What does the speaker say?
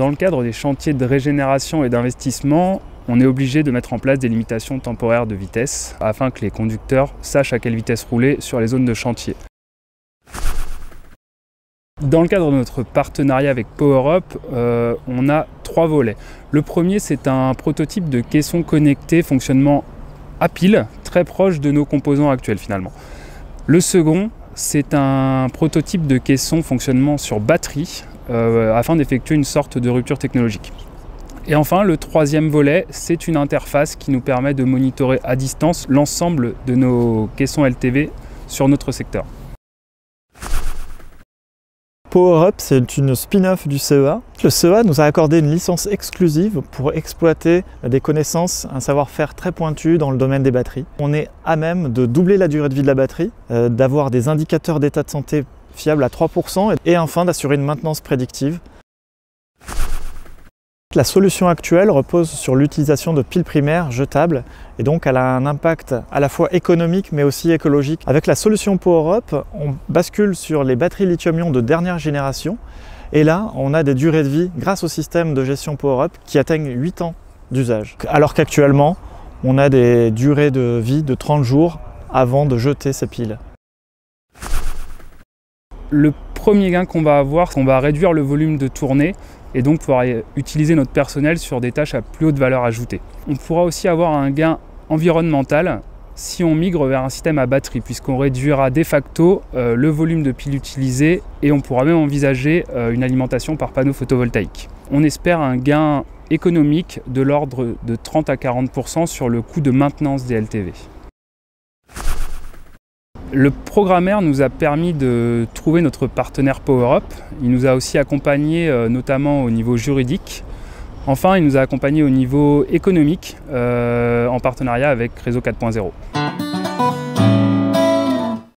Dans le cadre des chantiers de régénération et d'investissement, on est obligé de mettre en place des limitations temporaires de vitesse afin que les conducteurs sachent à quelle vitesse rouler sur les zones de chantier. Dans le cadre de notre partenariat avec PowerUp, on a 3 volets. Le premier, c'est un prototype de caisson connecté fonctionnement à pile, très proche de nos composants actuels finalement. Le second, c'est un prototype de caisson fonctionnement sur batterie afin d'effectuer une sorte de rupture technologique. Et enfin, le troisième volet, c'est une interface qui nous permet de monitorer à distance l'ensemble de nos caissons LTV sur notre secteur. PowerUp, c'est une spin-off du CEA. Le CEA nous a accordé une licence exclusive pour exploiter des connaissances, un savoir-faire très pointu dans le domaine des batteries. On est à même de doubler la durée de vie de la batterie, d'avoir des indicateurs d'état de santé fiables à 3% et enfin d'assurer une maintenance prédictive. La solution actuelle repose sur l'utilisation de piles primaires jetables et donc elle a un impact à la fois économique mais aussi écologique. Avec la solution PowerUp, on bascule sur les batteries lithium-ion de dernière génération et là on a des durées de vie grâce au système de gestion PowerUp qui atteignent 8 ans d'usage. Alors qu'actuellement on a des durées de vie de 30 jours avant de jeter ces piles. Le premier gain qu'on va avoir, c'est qu'on va réduire le volume de tournée et donc pouvoir utiliser notre personnel sur des tâches à plus haute valeur ajoutée. On pourra aussi avoir un gain environnemental si on migre vers un système à batterie, puisqu'on réduira de facto le volume de piles utilisées et on pourra même envisager une alimentation par panneau photovoltaïque. On espère un gain économique de l'ordre de 30 à 40% sur le coût de maintenance des LTV. Le programmeur nous a permis de trouver notre partenaire PowerUp. Il nous a aussi accompagnés notamment au niveau juridique. Enfin, il nous a accompagnés au niveau économique en partenariat avec Réseau 4.0.